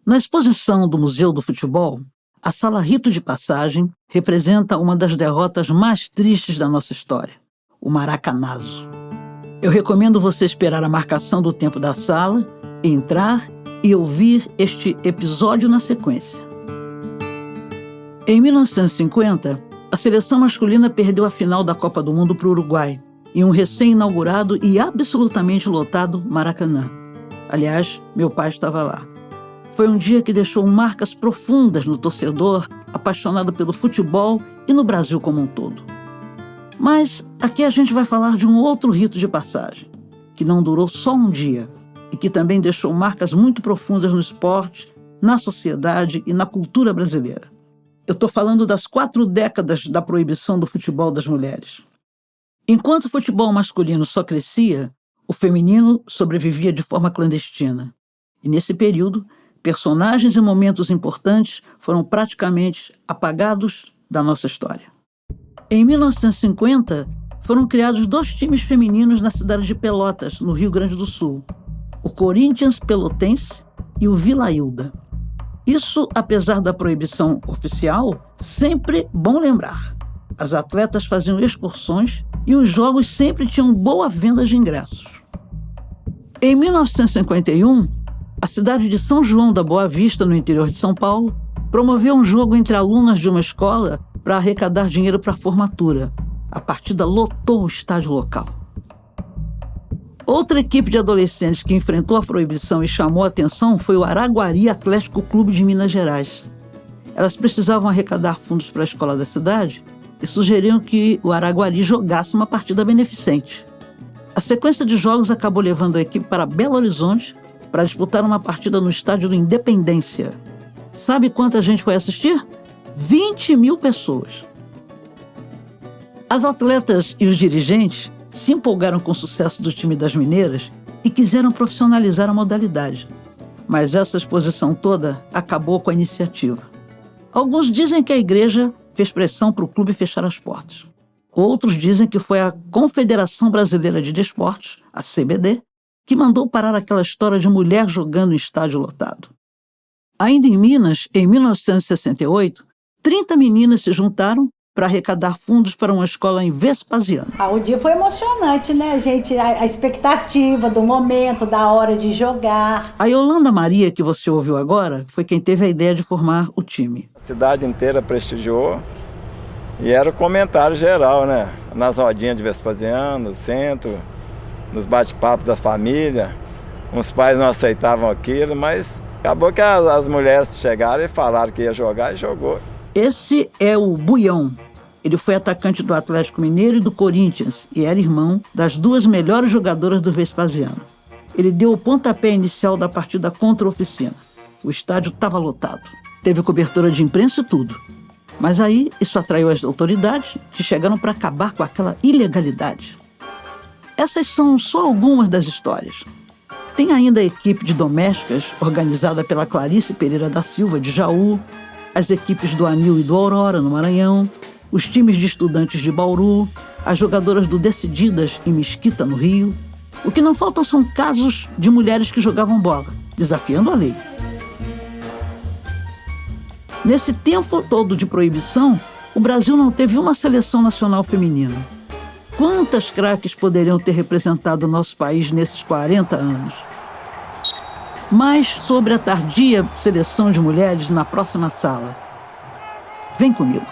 Na exposição do Museu do Futebol, a Sala Rito de Passagem representa uma das derrotas mais tristes da nossa história, o Maracanazo. Eu recomendo você esperar a marcação do tempo da sala, entrar e ouvir este episódio na sequência. Em 1950, a seleção masculina perdeu a final da Copa do Mundo para o Uruguai, em um recém-inaugurado e absolutamente lotado Maracanã. Aliás, meu pai estava lá. Foi um dia que deixou marcas profundas no torcedor apaixonado pelo futebol e no Brasil como um todo. Mas aqui a gente vai falar de um outro rito de passagem, que não durou só um dia e que também deixou marcas muito profundas no esporte, na sociedade e na cultura brasileira. Eu estou falando das 4 décadas da proibição do futebol das mulheres. Enquanto o futebol masculino só crescia, o feminino sobrevivia de forma clandestina. E nesse período, personagens e momentos importantes foram praticamente apagados da nossa história. Em 1950, foram criados 2 times femininos na cidade de Pelotas, no Rio Grande do Sul, o Corinthians Pelotense e o Vila Hilda. Isso, apesar da proibição oficial, sempre bom lembrar. As atletas faziam excursões e os jogos sempre tinham boa venda de ingressos. Em 1951, a cidade de São João da Boa Vista, no interior de São Paulo, promoveu um jogo entre alunas de uma escola para arrecadar dinheiro para a formatura. A partida lotou o estádio local. Outra equipe de adolescentes que enfrentou a proibição e chamou a atenção foi o Araguari Atlético Clube de Minas Gerais. Elas precisavam arrecadar fundos para a escola da cidade e sugeriram que o Araguari jogasse uma partida beneficente. A sequência de jogos acabou levando a equipe para Belo Horizonte para disputar uma partida no estádio do Independência. Sabe quanta gente foi assistir? 20 mil pessoas. As atletas e os dirigentes se empolgaram com o sucesso do time das mineiras e quiseram profissionalizar a modalidade. Mas essa exposição toda acabou com a iniciativa. Alguns dizem que a igreja fez pressão para o clube fechar as portas. Outros dizem que foi a Confederação Brasileira de Desportos, a CBD, que mandou parar aquela história de mulher jogando em estádio lotado. Ainda em Minas, em 1968, 30 meninas se juntaram para arrecadar fundos para uma escola em Vespasiano. O dia foi emocionante, né, gente? A expectativa do momento, da hora de jogar. A Yolanda Maria, que você ouviu agora, foi quem teve a ideia de formar o time. A cidade inteira prestigiou e era o comentário geral, né? Nas rodinhas de Vespasiano, no centro, nos bate-papos das famílias. Uns pais não aceitavam aquilo, mas acabou que as mulheres chegaram e falaram que ia jogar e jogou. Esse é o Buião. Ele foi atacante do Atlético Mineiro e do Corinthians e era irmão das 2 melhores jogadoras do Vespasiano. Ele deu o pontapé inicial da partida contra a Oficina. O estádio estava lotado. Teve cobertura de imprensa e tudo. Mas aí isso atraiu as autoridades, que chegaram para acabar com aquela ilegalidade. Essas são só algumas das histórias. Tem ainda a equipe de domésticas, organizada pela Clarice Pereira da Silva, de Jaú, as equipes do Anil e do Aurora, no Maranhão, os times de estudantes de Bauru, as jogadoras do Decididas, em Mesquita, no Rio. O que não faltam são casos de mulheres que jogavam bola, desafiando a lei. Nesse tempo todo de proibição, o Brasil não teve uma seleção nacional feminina. Quantas craques poderiam ter representado o nosso país nesses 40 anos? Mais sobre a tardia seleção de mulheres na próxima sala. Vem comigo.